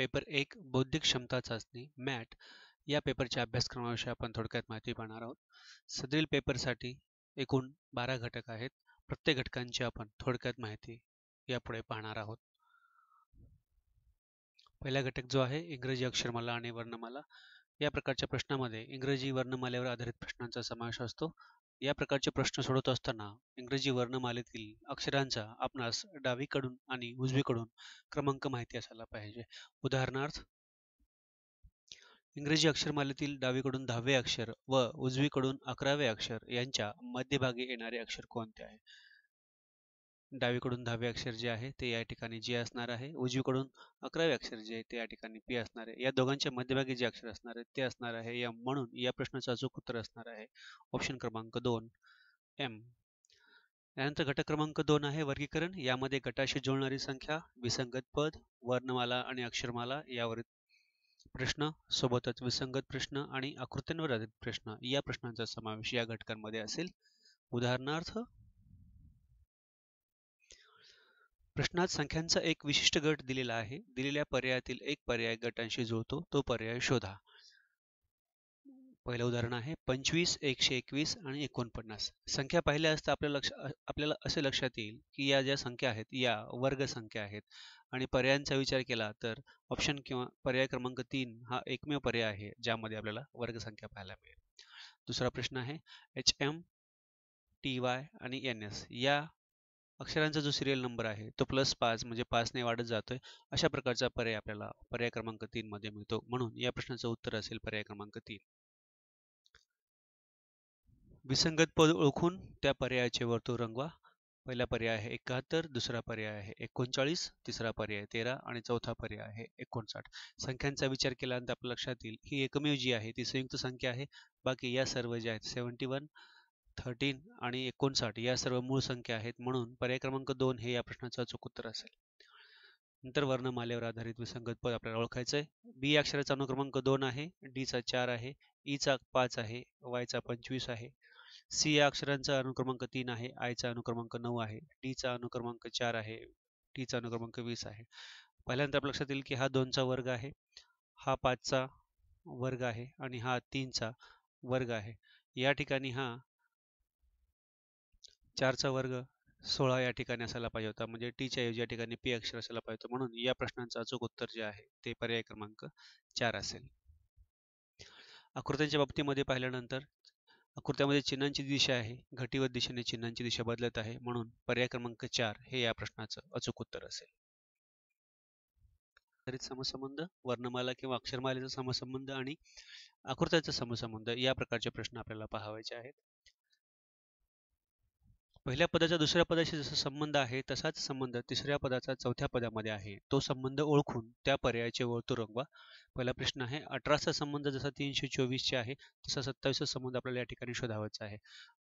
Paper 1 बौद्धिक क्षमता चाचणी मॅट या पेपरच्या अभ्यासक्रमाविषयी आपण थोडक्यात माहिती पाहणार आहोत. सदरील पेपरसाठी एकूण 12 घटक आहेत. प्रत्येक घटकांची आपण थोडक्यात माहिती यापुढे पाहणार आहोत. पहिला घटक जो आहे इंग्रजी अक्षरमाला आणि वर्णमाला. या प्रकारच्या प्रश्नामध्ये इंग्रजी वर्णमालेवर आधारित प्रश्नांचा समावेश असतो. या प्रकारचे प्रश्न सोडवत असताना इंग्रजी वर्णमालेतील अक्षरांचा आपणास डावीकडून आणि उजवीकडून क्रमांक माहिती असायला पाहिजे. उदाहरणार्थ, इंग्रजी अक्षरमालेतील डावीकडून 10वे अक्षर व उजवीकडून 11वे अक्षर यांच्या मध्यभागी येणारे अक्षर कोणते आहे? डावीकडून 10वे अक्षर जे आहे ते या ठिकाणी जे असणार आहे, उजवीकडून 11वे अक्षर जे आहे ते या ठिकाणी पी असणार आहे. या दोघांच्या मध्यभागी जे अक्षर असणार आहे ते असणार आहे एम. म्हणून या प्रश्नाचं अचूक उत्तर असणार आहे ऑप्शन क्रमांक 2 एम. यानंतर घटक क्रमांक 2 आहे वर्गीकरण. यामध्ये गटाशी जुळणारी संख्या, विसंगत पद, वर्णमाला आणि अक्षरमाला यावर प्रश्न, सोबतच विसंगत प्रश्न आणि आकृत्यांवर आधारित प्रश्न या प्रश्नांचा समावेश या घटकांमध्ये असेल. उदाहरणार्थ, प्रश्नात संख्यांचा एक विशिष्ट गट दिलेला आहे. दिलेल्या पर्यायातील एक पर्याय गटांशी जुळतो, तो पर्याय शोधा. पहिलं उदाहरण आहे 25, 121 आणि 49. संख्या पाहिल्या असता आपल्याला असे लक्षात येईल की या ज्या संख्या आहेत या वर्ग संख्या आहेत आणि पर्यायांचा विचार केला तर ऑप्शन किंवा पर्याय क्रमांक 3 हा एकमेव पर्याय आहे ज्यामध्ये आपल्याला वर्ग संख्या पाहायला मिळेल. दुसरा प्रश्न आहे HM, TY आणि NS या अक्षरांचा जो सिरियल नंबर आहे तो +5 म्हणजे 5 ने वाढत जातोय. अशा प्रकारचा पर्याय आपल्याला पर्याय क्रमांक 3 मध्ये मिळतो. म्हणून या प्रश्नाचं उत्तर असेल पर्याय क्रमांक 3. विसंगत पद ओळखून त्या पर्यायाचे वर्तुळ रंगवा. पहिला पर्याय आहे 71, दुसरा पर्याय आहे 39, तिसरा पर्याय 13 आणि चौथा पर्याय आहे 59. संख्यांचा विचार केल्यानंतर आपल्या लक्षात येईल ही एकमेव जी आहे ती संयुक्त संख्या आहे. बाकी या सर्व ज्या आहेत 71, 13 आणि 59 या सर्व मूळ संख्या आहेत. म्हणून पर्याय क्रमांक 2 हे या प्रश्नाचं अचूक उत्तर असेल. नंतर वर्णमालेवर आधारित विसंगत पद आपल्याला ओळखायचं आहे. बी अक्षराचा अनुक्रमांक 2 आहे, डी चा 4 आहे, ई चा 5 आहे, वाय चा 25 आहे. सी या अक्षरांचा अनुक्रमांक 3 आहे, आय चा अनुक्रमांक 9 आहे, डी चा अनुक्रमांक 4 आहे, टी चा अनुक्रमांक 20 आहे. पहिल्यांदा आपल्या लक्षात येईल की हा 2 चा वर्ग आहे, हा 5 चा वर्ग आहे आणि हा 3 चा वर्ग आहे. या ठिकाणी हा 4 चा वर्ग 16 या ठिकाणी असायला पाहिजे होता, म्हणजे टी च्या ऐवजी या ठिकाणी पी अक्षर असायला पाहिजे होतं. म्हणून या प्रश्नांचं अचूक उत्तर जे आहे ते पर्याय क्रमांक 4 असेल. आकृत्यांच्या बाबतीमध्ये पाहिल्यानंतर आकृत्यामध्ये चिन्हांची दिशा आहे, घटीवर दिशेने चिन्हांची दिशा बदलत आहे. म्हणून पर्याय क्रमांक 4 हे या प्रश्नाचं अचूक उत्तर असेल. समसंबंध, वर्णमाला किंवा अक्षरमालेचा समसंबंध आणि आकृत्याचा समसंबंध या प्रकारचे प्रश्न आपल्याला पाहायचे आहेत. पहिल्या पदाचा दुसऱ्या पदाशी जसा संबंध आहे तसाच संबंध तिसऱ्या पदाचा चौथ्या पदामध्ये आहे. तो संबंध ओळखून त्या पर्यायाचे वर्तुळ रंगवा. पहिला प्रश्न आहे 18चा संबंध जसा 324 चे आहे तसा 27चा संबंध आपल्याला या ठिकाणी शोधावायचा आहे.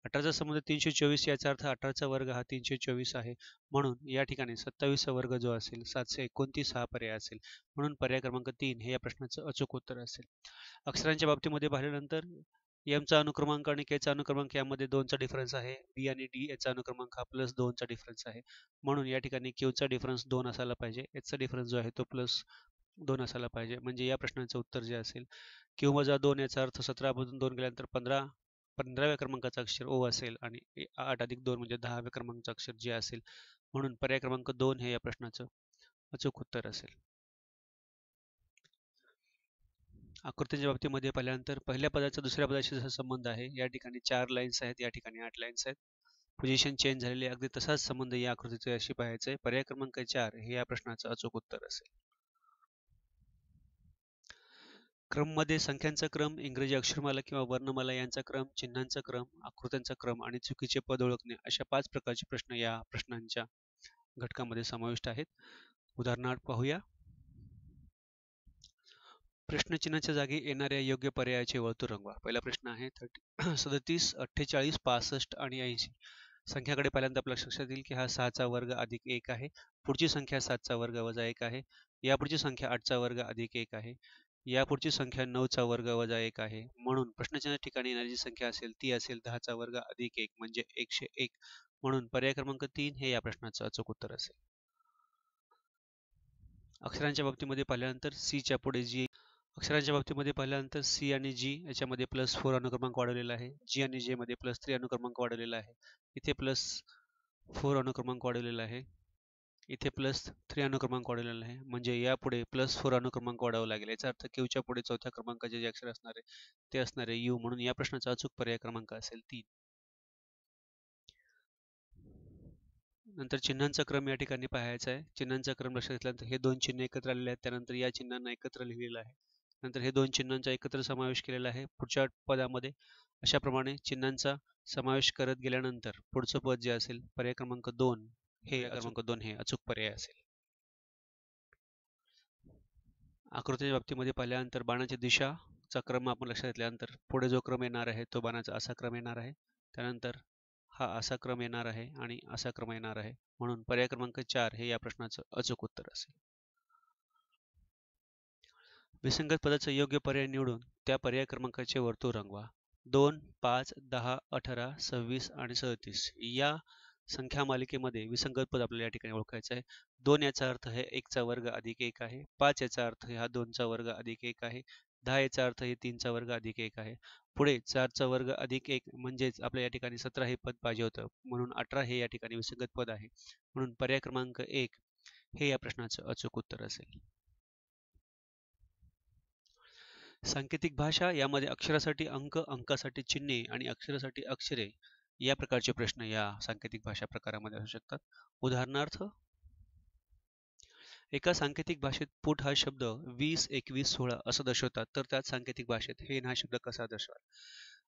18चा संबंध 324 याचा अर्थ 18चा वर्ग हा 324 आहे. म्हणून या ठिकाणी 27चा वर्ग जो असेल 729 हा पर्याय असेल. म्हणून पर्याय क्रमांक 3 हे या प्रश्नाचं अचूक उत्तर असेल. अक्षरांच्या बाबतीमध्ये पाहिल्यानंतर एम चा अनुक्रमांक आणि के चा अनुक्रमांक यामध्ये 2 चा डिफरन्स आहे. बी आणि डी याचा अनुक्रमांक हा +2 चा डिफरन्स आहे. म्हणून या ठिकाणी क्यू चा डिफरन्स 2 असायला पाहिजे, एच चा डिफरन्स जो आहे तो +2 असायला पाहिजे. म्हणजे या प्रश्नाचं उत्तर जे असेल क्यू वजा 2 याचा अर्थ 17 मधून 2 गेल्यानंतर 15व्या क्रमांकाचा अक्षर ओ असेल आणि 8 अधिक 2 म्हणजे 10व्या क्रमांकाचा अक्षर जे असेल. म्हणून पर्याय क्रमांक 2 हे या प्रश्नाचं अचूक उत्तर असेल. आकृतीच्या बाबतीमध्ये पाहिल्यानंतर पहिल्या पदाचा दुसऱ्या पदाशी जसा संबंध आहे, या ठिकाणी 4 लाईन्स आहेत, या ठिकाणी 8 लाईन्स आहेत. पोझिशन चेंज झालेली आहे. अगदी तसाच संबंध या आकृतीचा अशी पाहायचा आहे. पर्याय क्रमांक 4 हे या प्रश्नाचं अचूक उत्तर असेल. क्रममध्ये संख्यांचा क्रम, इंग्रजी अक्षरमाला किंवा वर्णमाला यांचा क्रम, चिन्हांचा क्रम, आकृत्यांचा क्रम आणि चुकीचे पद ओळखणे अशा 5 प्रकारचे प्रश्न या प्रश्नांच्या घटकामध्ये समाविष्ट आहेत. उदाहरणार्थ पाहूया. प्रश्नचिन्हाच्या जागी येणाऱ्या योग्य पर्यायाचे वर्तुळ रंगवा. पहिला प्रश्न आहे 37, 48, 65 आणि 80. संख्याकडे पहिल्यांदा आपल्या लक्षात येईल की हा 6 चा वर्ग अधिक 1 आहे. पुढची संख्या 7 चा वर्ग वजा 1 आहे. यापुढची संख्या 8 चा वर्ग अधिक 1 आहे. यापुढची संख्या 9 चा वर्ग वजा 1 आहे. म्हणून प्रश्नचिन्ह ठिकाणी येणारी जी संख्या असेल ती असेल 10 चा वर्ग अधिक 1 म्हणजे 101. म्हणून पर्याय क्रमांक 3 हे या प्रश्नाचं अचूक उत्तर असेल. अक्षरांच्या बाबतीमध्ये पाहिल्यानंतर सीच्या पुढे जी अक्षरांच्या बाबतीमध्ये पाहिल्यानंतर सी आणि जी याच्यामध्ये +4 अनुक्रमांक वाढवलेला आहे. जी आणि जे मध्ये +3 अनुक्रमांक वाढवलेला आहे. इथे +4 अनुक्रमांक वाढवलेला आहे. इथे +3 अनुक्रमांक वाढवलेला आहे. म्हणजे यापुढे +4 अनुक्रमांक वाढवावा लागेल. याचा अर्थ क्यूच्या पुढे चौथ्या क्रमांकाचे जे अक्षर असणार आहे ते असणार आहे यू. म्हणून या प्रश्नाचा अचूक पर्याय क्रमांक असेल 3. नंतर चिन्हांचा क्रम या ठिकाणी पाहायचा आहे. चिन्हांचा क्रम लक्षात घेतल्यानंतर हे दोन चिन्ह एकत्र आलेले आहेत. त्यानंतर या चिन्हांना एकत्र लिहिलेलं आहे. नंतर हे दोन चिन्हांचा एकत्र समावेश केलेला आहे. पुढच्या पदामध्ये अशाप्रमाणे चिन्हांचा समावेश करत गेल्यानंतर पुढचं पद जे असेल पर्याय क्रमांक 2 हे अचूक पर्याय असेल. आकृतीच्या बाबतीमध्ये पाहिल्यानंतर बाणाची दिशाचा क्रम आपण लक्षात घेतल्यानंतर पुढे जो क्रम येणार आहे तो बाणाचा असा क्रम येणार आहे. त्यानंतर हा असा क्रम येणार आहे आणि असा क्रम येणार आहे. म्हणून पर्याय क्रमांक 4 हे या प्रश्नाचं अचूक उत्तर असेल. विसंगत पदाचा योग्य पर्याय निवडून त्या पर्याय क्रमांकाचे वर्तुळ रंगवा. 2, 5, 10, 18, 26 आणि 37 या संख्या मालिकेमध्ये विसंगत पद आपल्याला या ठिकाणी ओळखायचं आहे. 2 याचा अर्थ हे 1 चा वर्ग अधिक 1 आहे. 5 याचा अर्थ हा 2 चा वर्ग अधिक 1 आहे. 10 याचा अर्थ हे 3 चा वर्ग अधिक 1 आहे. पुढे 4 चा वर्ग अधिक 1 म्हणजेच आपल्या या ठिकाणी 17 हे पद पाहिजे होतं. म्हणून 18 हे या ठिकाणी विसंगत पद आहे. म्हणून पर्याय क्रमांक 1 हे या प्रश्नाचं अचूक उत्तर असेल. सांकेतिक भाषा यामध्ये अक्षरासाठी अंक, अंकासाठी चिन्हे आणि अक्षरासाठी अक्षरे या प्रकारचे प्रश्न या सांकेतिक भाषा प्रकारामध्ये असू शकतात. उदाहरणार्थ, एका सांकेतिक भाषेत फूट हा शब्द 20, 21, 16 असं दर्शवतात, तर त्याच सांकेतिक भाषेत हेन हा शब्द कसा दर्शवाल?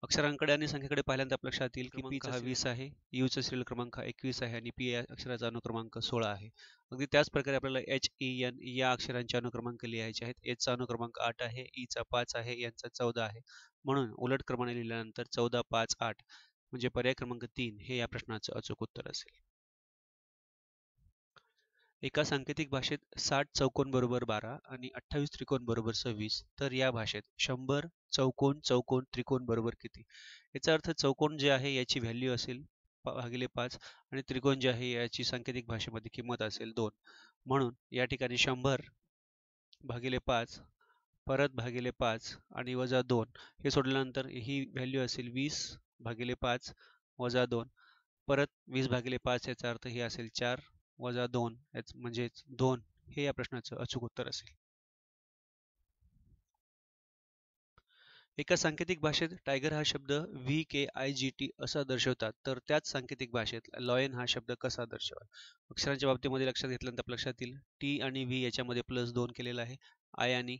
अक्षरांकडे आणि संख्येकडे पाहिल्यानंतर आपल्या लक्षात येईल की पी हा 20 आहे, यू चा सिरियल क्रमांक 21 आहे आणि पी या अक्षराचा अनुक्रमांक 16 आहे. अगदी त्याच प्रकारे आपल्याला HEN या अक्षरांचे अनुक्रमांक लिहायचे आहेत. एच चा अनुक्रमांक 8 आहे, ई चा 5 आहे, एन चा 14 आहे. म्हणून उलट क्रमाने लिहिल्यानंतर 14, 5, 8 म्हणजे पर्याय क्रमांक 3 हे या प्रश्नाचं अचूक उत्तर असेल. एका सांकेतिक भाषेत 60 चौकोन बरोबर 12 आणि 28 त्रिकोण बरोबर 26, तर या भाषेत 100 चौकोन चौकोन त्रिकोण बरोबर किती? याचा अर्थ चौकोन जे आहे याची व्हॅल्यू असेल भागिले 5 आणि त्रिकोण जे आहे याची सांकेतिक भाषेमध्ये किंमत असेल 2. म्हणून या ठिकाणी 100 भागिले 5 परत भागिले 5 आणि वजा 2 हे सोडल्यानंतर ही व्हॅल्यू असेल 20 भागिले 5 वजा 2 परत 20 भागिले 5 याचा अर्थ हे असेल 4 वजा 2 म्हणजेच 2 हे या प्रश्नाचं अचूक उत्तर असेल. एका सांकेतिक भाषेत टायगर हा शब्द VKIGT असा दर्शवतात, तर त्याच सांकेतिक भाषेत लॉयन हा शब्द कसा दर्शवाल? अक्षरांच्या बाबतीमध्ये लक्षात घेतल्यानंतर लक्षात येईल T आणि V याच्यामध्ये +2 केलेला आहे. I आणि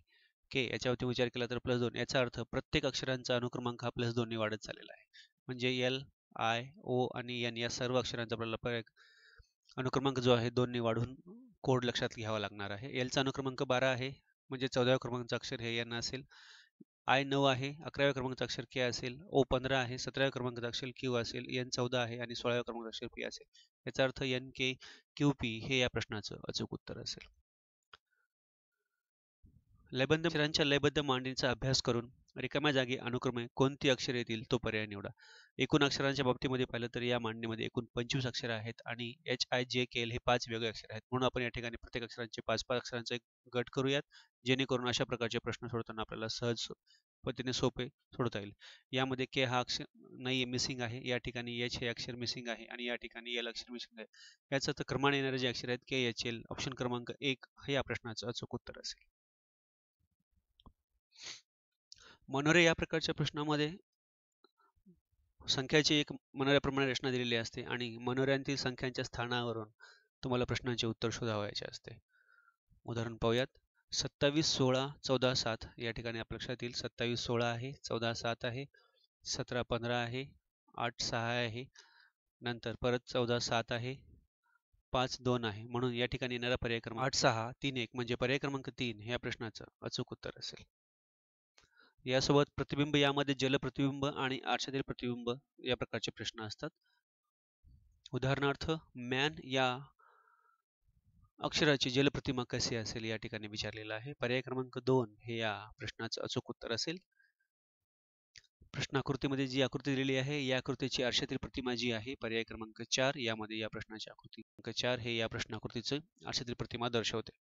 K याच्यावरती विचार केला तर +2. याचा अर्थ प्रत्येक अक्षरांचा अनुक्रमांक हा +2 ने वाढत चाललेला आहे. म्हणजे L, I, O आणि N या सर्व अक्षरांचा आपल्याला अनुक्रमांक जो आहे 2 ने वाढून कोड लक्षात घ्यावा लागणार आहे. L चा अनुक्रमांक 12 आहे, म्हणजे 14व्या क्रमांकाचं अक्षर हे N असेल. I 9 आहे, 11व्या क्रमांकाचं अक्षर K असेल. O 15 आहे, 17व्या क्रमांकाचं अक्षर Q असेल. N 14 आहे आणि 16व्या क्रमांकाचं अक्षर P असेल. याचा अर्थ NKQP हे या प्रश्नाचं अचूक उत्तर असेल. लयबद्ध अक्षरांच्या लयबद्ध मांडणीचा अभ्यास करून रिकाम्या जागी अनुक्रमे कोणती अक्षरे येतील तो पर्याय निवडा. एकूण अक्षरांच्या बाबतीमध्ये पाहिलं तर या मांडणीमध्ये एकूण 25 अक्षरे आहेत आणि HIJKL हे 5 वेगळे अक्षर आहेत. म्हणून आपण या ठिकाणी प्रत्येक अक्षरांचे 5-5 अक्षरांचा एक गट करूयात, जेणेकरून अशा प्रकारचे प्रश्न सोडवताना आपल्याला सहज पद्धतीने सोपे सोडवता येईल. यामध्ये K हा अक्षर नाही मिसिंग आहे, या ठिकाणी H हे अक्षर मिसिंग आहे आणि या ठिकाणी L अक्षर मिसिंग आहे. याचा अर्थ क्रमाने येणारे जे अक्षर आहेत KHL ऑप्शन क्रमांक 1 हे या प्रश्नाचं अचूक उत्तर असेल. मनोरे या प्रकारच्या प्रश्नामध्ये संख्याची एक मनोऱ्याप्रमाणे रचना दिलेली असते आणि मनोऱ्यांतील संख्यांच्या स्थानावरून तुम्हाला प्रश्नांचे उत्तर शोधावयाचे असते. उदाहरण पाहूयात. 27, 16, 14, 7 या ठिकाणी आपल्या लक्षात येईल 27, 16 आहे, 14, 7 आहे, 17, 15 आहे, 8, 6 आहे, नंतर परत 14, 7 आहे, 5, 2 आहे. म्हणून या ठिकाणी येणारा पर्याय क्रमांक 8, 6, 3, 1 म्हणजे पर्याय क्रमांक 3 हे या प्रश्नाचं अचूक उत्तर असेल. यासोबत प्रतिबिंब यामध्ये जल प्रतिबिंब आणि आरशातील प्रतिबिंब या प्रकारचे प्रश्न असतात. उदाहरणार्थ मॅन या अक्षराची जलप्रतिमा कशी असेल या ठिकाणी विचारलेला आहे. पर्याय क्रमांक 2 हे या प्रश्नाचं अचूक उत्तर असेल. प्रश्न आकृतीमध्ये जी आकृती दिलेली आहे या आकृतीची आरशातील प्रतिमा जी आहे पर्याय क्रमांक 4 यामध्ये या प्रश्नाची आकृती क्रमांक 4 हे या प्रश्न आकृतीचं आरशातील प्रतिमा दर्शवते.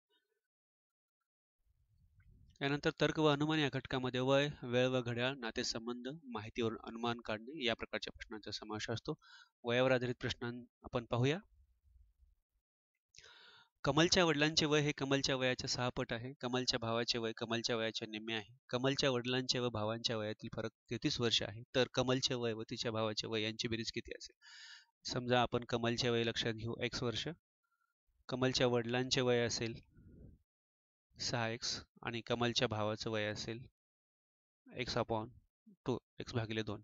यानंतर तर्क व अनुमान या घटकामध्ये वय, वेळ व घड्याळ, नातेसंबंध, माहितीवरून अनुमान काढणे या प्रकारच्या प्रश्नांचा समावेश असतो. वयावर आधारित प्रश्न आपण पाहूया. कमलच्या वडिलांचे वय हे कमलच्या वयाच्या 6 पट आहे. कमलच्या भावाचे वय कमलच्या वयाच्या निम्मे आहे. कमलच्या वडिलांचे व भावांच्या वयातील फरक 33 वर्ष आहे. तर कमलचे वय व तिच्या भावाचे वय यांची बेरीज किती असेल? समजा आपण कमलचे वय लक्षात घेऊ x वर्ष, कमलच्या वडिलांचे वय असेल 6x आणि कमलच्या भावाचं वय असेल x/2 x/2.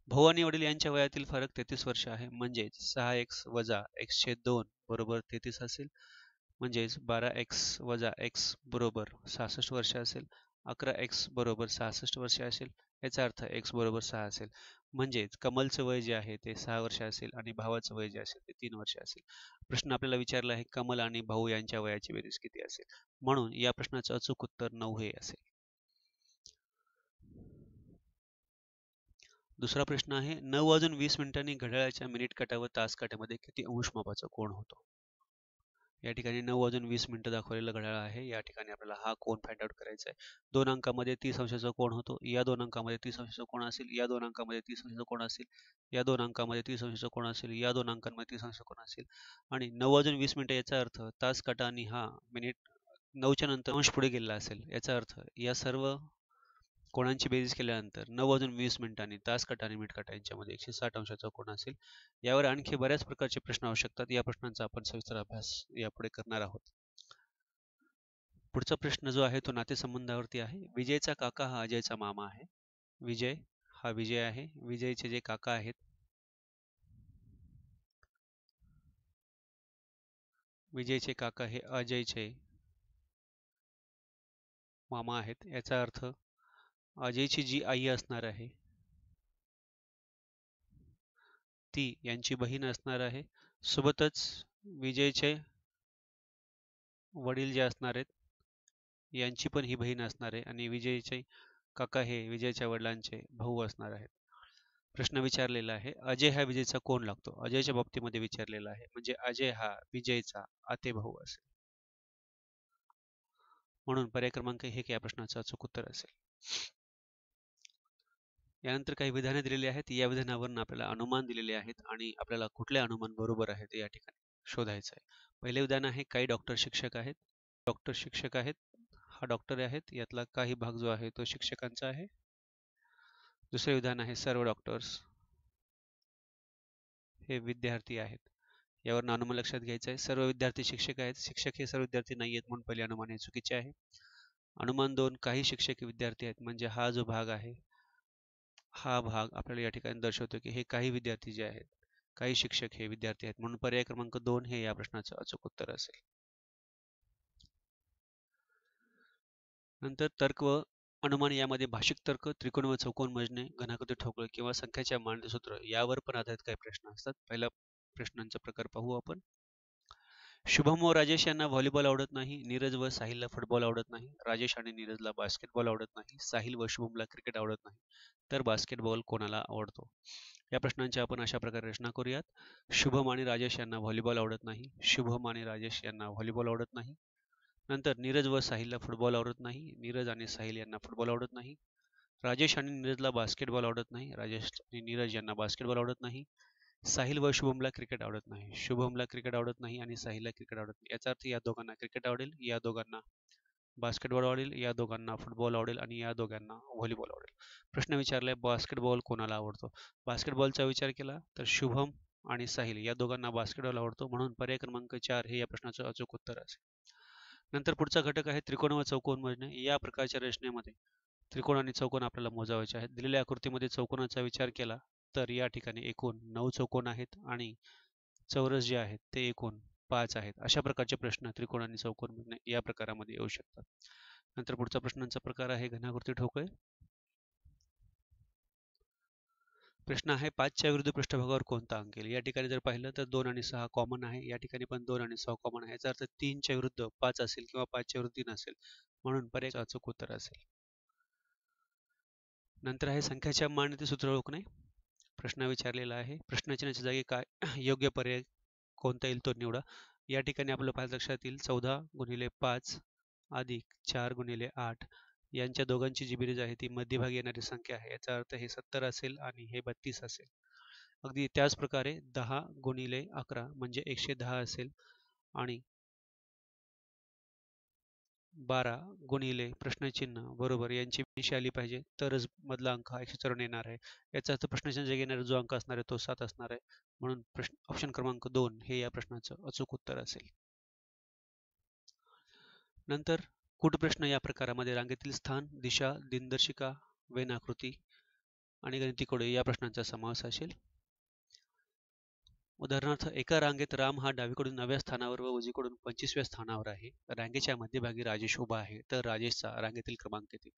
भाऊ आणि वडील यांच्या वयातील फरक 33 वर्ष आहे. म्हणजेच 6x वजा x/2 बरोबर 33 असेल. म्हणजेच 12x वजा x बरोबर 66 वर्ष असेल. 11x बरोबर 66 वर्ष असेल. याचा अर्थ x बरोबर 6 असेल. म्हणजेच कमलचं वय जे आहे ते 6 वर्ष असेल आणि भावाचं वय जे असेल ते 3 वर्ष असेल. प्रश्न आपल्याला विचारला आहे कमल आणि भाऊ यांच्या वयाची बेरीज किती असेल? म्हणून या प्रश्नाचं अचूक उत्तर 9 हे असेल. दुसरा प्रश्न आहे 9:20 घड्याळाच्या मिनिट काटा व तास काट्यामध्ये किती अंश मापाचा कोन होतो? या ठिकाणी 9:20 दाखवलेलं घड्याळ आहे. या ठिकाणी आपल्याला हा कोन फाइंड आउट करायचा आहे. 2 अंकामध्ये 30 अंशाचा कोन होतो. या 2 अंकामध्ये 30 अंशाचा कोन असेल. या 2 अंकामध्ये 30 अंशाचा कोन असेल. या 2 अंकामध्ये 30 अंशाचा कोन असेल. या 2 अंकांमध्ये 30 अंशाचा कोन असेल. आणि 9:20 याचा अर्थ तास काटा आणि हा मिनिट 9च्या नंतर अंश पुढे गेलेला असेल. याचा अर्थ या सर्व कोणांची बेरीज केल्यानंतर 9:20 तास काटा आणि मिनिट काटा यांच्यामध्ये 160 अंशाचा कोन असेल. यावर आणखी बऱ्याच प्रकारचे प्रश्न असू शकतात. या प्रश्नांचा आपण सविस्तर अभ्यास यापुढे करणार आहोत. पुढचा प्रश्न जो आहे तो नातेसंबंधावरती आहे. विजयचा काका हा अजयचा मामा आहे. विजय हा विजय आहे. विजयचे जे काका आहेत विजयचे काका हे अजयचे मामा आहेत. याचा अर्थ अजयची जी आई असणार आहे ती यांची बहीण असणार आहे. सोबतच विजयचे वडील जे असणार आहेत यांची पण ही बहीण असणार आहे आणि विजयचे काका हे विजयच्या वडिलांचे भाऊ असणार आहेत. प्रश्न विचारलेला आहे अजय हा विजयचा कोण लागतो? अजयच्या बाबतीमध्ये विचारलेला आहे. म्हणजे अजय हा विजयचा आतेभाऊ असेल. म्हणून पर्याय क्रमांक 1 या प्रश्नाचं अचूक उत्तर असेल. यानंतर काही विधाने दिलेली आहेत. या विधानावरून आपल्याला अनुमान दिलेले आहेत आणि आपल्याला कुठले अनुमान बरोबर आहे ते या ठिकाणी शोधायचं आहे. पहिले विधान आहे काही डॉक्टर शिक्षक आहेत. डॉक्टर शिक्षक आहेत. हा डॉक्टर आहेत. यातला काही भाग जो आहे तो शिक्षकांचा आहे. दुसरे विधान आहे सर्व डॉक्टर्स हे विद्यार्थी आहेत. यावरून अनुमान लक्षात घ्यायचं आहे. सर्व विद्यार्थी शिक्षक आहेत. शिक्षक हे सर्व विद्यार्थी नाही आहेत म्हणून पहिले अनुमान हे चुकीचे आहे. अनुमान 2 काही शिक्षक विद्यार्थी आहेत. म्हणजे हा जो भाग आहे हा भाग आपल्याला या ठिकाणी दर्शवतो की हे काही विद्यार्थी जे आहेत काही शिक्षक हे विद्यार्थी आहेत. म्हणून पर्याय क्रमांक 2 हे या प्रश्नाचं अचूक उत्तर असेल. नंतर तर्क व अनुमान यामध्ये भाषिक तर्क, त्रिकोण व चौकोन मोजणे, घनाकृती ठोकळे किंवा संख्याच्या मांडणी सूत्र यावर पण आधारित काही प्रश्न असतात. पहिला प्रश्नांचा प्रकार पाहू आपण. शुभम व राजेश यांना व्हॉलीबॉल आवडत नाही. नीरज व साहिलला फुटबॉल आवडत नाही. राजेश आणि नीरजला बास्केटबॉल आवडत नाही. साहिल व शुभमला क्रिकेट आवडत नाही. तर बास्केटबॉल कोणाला आवडतो? या प्रश्नांची आपण अशा प्रकारे रचना करूयात. शुभम आणि राजेश यांना व्हॉलीबॉल आवडत नाही. शुभम आणि राजेश यांना व्हॉलीबॉल आवडत नाही. नंतर नीरज व साहिलला फुटबॉल आवडत नाही. नीरज आणि साहिल यांना फुटबॉल आवडत नाही. राजेश आणि नीरजला बास्केटबॉल आवडत नाही. राजेश आणि नीरज यांना बास्केटबॉल आवडत नाही. साहिल व शुभमला क्रिकेट आवडत नाही. शुभमला क्रिकेट आवडत नाही आणि साहिलला क्रिकेट आवडत नाही. याचा अर्थ या दोघांना क्रिकेट आवडेल, या दोघांना बास्केटबॉल आवडेल, या दोघांना फुटबॉल आवडेल आणि या दोघांना व्हॉलीबॉल आवडेल. प्रश्न विचारलाय बास्केटबॉल कोणाला आवडतो? बास्केटबॉलचा विचार केला तर शुभम आणि साहिल या दोघांना बास्केटबॉल आवडतो. म्हणून पर्याय क्रमांक 4 हे या प्रश्नाचं अचूक उत्तर असेल. नंतर पुढचा घटक आहे त्रिकोण व चौकोन मोजणे. या प्रकारच्या रचनेमध्ये त्रिकोण आणि चौकोन आपल्याला मोजावायचे आहेत. दिलेल्या आकृतीमध्ये चौकोनाचा विचार केला तर या ठिकाणी एकूण 9 चौकोन आहेत आणि चौरस जे आहेत ते एकूण 5 आहेत. अशा प्रकारचे प्रश्न त्रिकोण आणि चौकोन मोजणे या प्रकारामध्ये येऊ शकतात. नंतर पुढचा प्रश्नांचा प्रकार आहे घनाकृती ठोकळे. प्रश्न आहे 5च्या विरुद्ध पृष्ठभागावर कोणता अंक येईल? या ठिकाणी जर पाहिलं तर 2 आणि 6 कॉमन आहे. या ठिकाणी पण 2 आणि 6 कॉमन आहे. याचा अर्थ 3च्या विरुद्ध 5 असेल किंवा 5च्या विरुद्ध 3 असेल. म्हणून पर्याय अचूक उत्तर असेल. नंतर आहे संख्याच्या मांडणी सूत्र ओळखणे. प्रश्न विचारलेला आहे. प्रश्नचिन्हाच्या जागी काय योग्य पर्याय कोणता येईल तो निवडा. या ठिकाणी आपलं पाहिलं लक्षात येईल 14 × 5 अधिक 4 × 8 यांच्या दोघांची जी बेरीज आहे ती मध्यभागी येणारी संख्या आहे, याचा अर्थ हे 70 असेल आणि हे 32 असेल. अगदी त्याच प्रकारे 10 गुणिले 11 म्हणजे 110 असेल आणि 12 गुणिले प्रश्नचिन्ह बरोबर यांची बेरीज आली पाहिजे, तरच मधला अंक हा 154 येणार आहे. याचा अर्थ प्रश्नचिन्ह जे येणारा जो अंक असणार आहे तो 7 असणार आहे. म्हणून ऑप्शन क्रमांक 2 हे या प्रश्नाचं अचूक उत्तर असेल. नंतर कूटप्रश्न या प्रकारामध्ये रांगेतील स्थान, दिशा, दिनदर्शिका, वेन आकृती आणि गणिती कोडे या प्रश्नांचा समावेश असेल. उदाहरणार्थ, एका रांगेत राम हा डावीकडून 9व्या स्थानावर व उजवीकडून 25व्या स्थानावर आहे. रांगेच्या मध्यभागी राजेश उभा आहे, तर राजेशचा रांगेतील क्रमांक किती?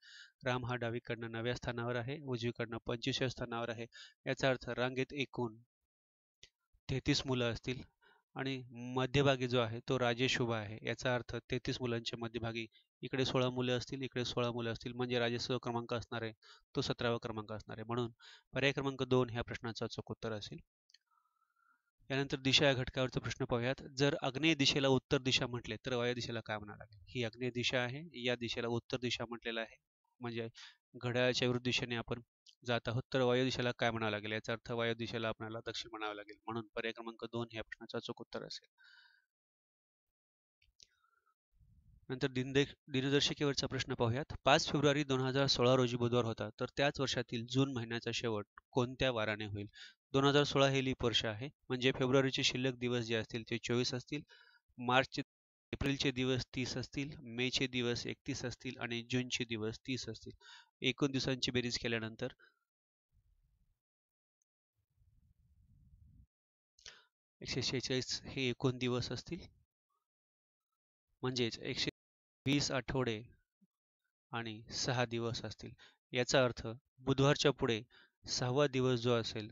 राम हा डावीकडनं 9व्या स्थानावर आहे, उजवीकडनं 25व्या स्थानावर आहे. याचा अर्थ रांगेत एकूण 33 मुलं असतील आणि मध्यभागी जो आहे तो राजेश उभा आहे. याचा अर्थ 33 मुलांच्या मध्यभागी इकडे 16 मुले असतील, इकडे 16 मुले असतील, म्हणजे राजेशचा क्रमांक असणार आहे तो 17वा क्रमांक असणार आहे. म्हणून पर्याय क्रमांक 2 ह्या प्रश्नाचा अचूक उत्तर असेल. यानंतर दिशा या घटकावरचा प्रश्न पाहूयात. जर आग्नेय दिशेला उत्तर दिशा म्हटले तर वायव्य दिशेला काय म्हणावं लागेल? ही आग्नेय दिशा आहे, या दिशेला उत्तर दिशा म्हटलेलं आहे, म्हणजे घड्याळाच्या विरुद्ध दिशेने आपण जात आहोत, तर वायव्य दिशेला काय म्हणावं लागेल? याचा अर्थ वायव्य दिशेला आपल्याला दक्षिण म्हणावं लागेल. म्हणून पर्याय क्रमांक 2 ह्या प्रश्नाचं अचूक उत्तर असेल. नंतर दिनदर्शिकेवरचा प्रश्न पाहूयात. 5 फेब्रुवारी 2016 रोजी बुधवार होता, तर त्याच वर्षातील जून महिन्याचा शेवट कोणत्या वाराने होईल? 2016 हे लीप वर्ष आहे, म्हणजे फेब्रुवारीचे शिल्लक दिवस जे असतील ते 24 असतील, एप्रिलचे दिवस 30 असतील, मेचे दिवस 31 असतील आणि जूनचे दिवस 30 असतील. एकूण दिवसांची बेरीज केल्यानंतर 146 हे एकूण दिवस असतील, म्हणजेच 120 आठवडे आणि 6 दिवस असतील. याचा अर्थ बुधवारच्या पुढे 6वा दिवस जो असेल,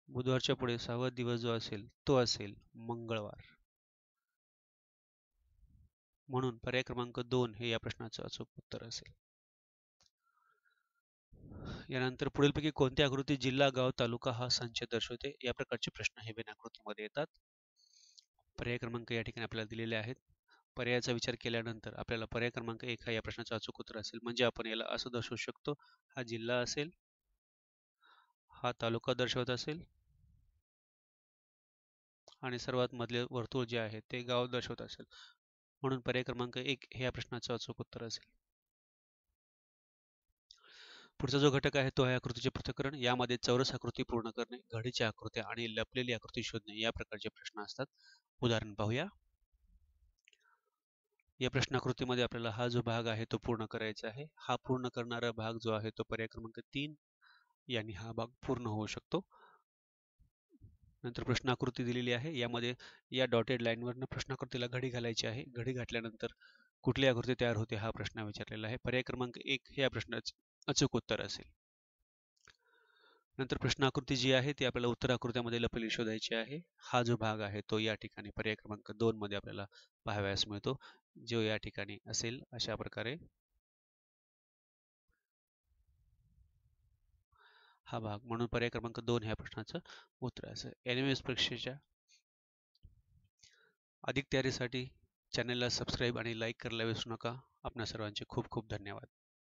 बुधवारच्या पुढे 6वा दिवस जो असेल तो असेल मंगळवार. म्हणून पर्याय क्रमांक 2 हे या प्रश्नाचं अचूक उत्तर असेल. यानंतर पुढीलपैकी कोणत्या आकृतीत जिल्हा, गाव, तालुका हा संच दर्शवते? या प्रकारचे प्रश्न हे वेन आकृतीमध्ये येतात. पर्याय क्रमांक या ठिकाणी आपल्याला दिलेले आहेत. पर्यायाचा विचार केल्यानंतर आपल्याला पर्याय क्रमांक 1 हा या प्रश्नाचा अचूक उत्तर असेल. म्हणजे आपण याला असं दर्शवू शकतो, हा जिल्हा असेल, हा तालुका दर्शवत असेल आणि सर्वात मधले वर्तुळ जे आहे ते गाव दर्शवत असेल. म्हणून पर्याय क्रमांक 1 हे या प्रश्नाचं अचूक उत्तर असेल. पुढचा जो घटक आहे तो आहे आकृतीचे पृथक्करण. यामध्ये चौरस आकृती पूर्ण करणे, घडीच्या आकृत्या आणि लपलेली आकृती शोधणे या प्रकारचे प्रश्न असतात. उदाहरण पाहूया. या प्रश्नाकृतीमध्ये आपल्याला हा जो भाग आहे तो पूर्ण करायचा आहे. हा पूर्ण करणारा भाग जो आहे तो पर्याय क्रमांक 3 यांनी हा भाग पूर्ण होऊ शकतो. नंतर प्रश्नाकृती दिलेली आहे, यामध्ये या डॉटेड लाईनवरनं प्रश्नाकृतीला घडी घालायची आहे. घडी घातल्यानंतर कुठली आकृती तयार होते हा प्रश्न विचारलेला आहे. पर्याय क्रमांक 1 हे या प्रश्नाचे अचूक उत्तर असेल. नंतर प्रश्नाकृती जी आहे ती आपल्याला उत्तर आकृत्यामध्ये लपलेली शोधायची आहे. हा जो भाग आहे तो या ठिकाणी पर्याय क्रमांक 2 मध्ये आपल्याला पाहावयास मिळतो, जो या ठिकाणी असेल अशा प्रकारे हा भाग. म्हणून पर्याय क्रमांक 2 ह्या प्रश्नाचं उत्तर असेल. NMS परीक्षेच्या अधिक तयारीसाठी चॅनलला सबस्क्राईब आणि लाईक करायला विसरू नका. आपणा सर्वांचे खूप खूप धन्यवाद.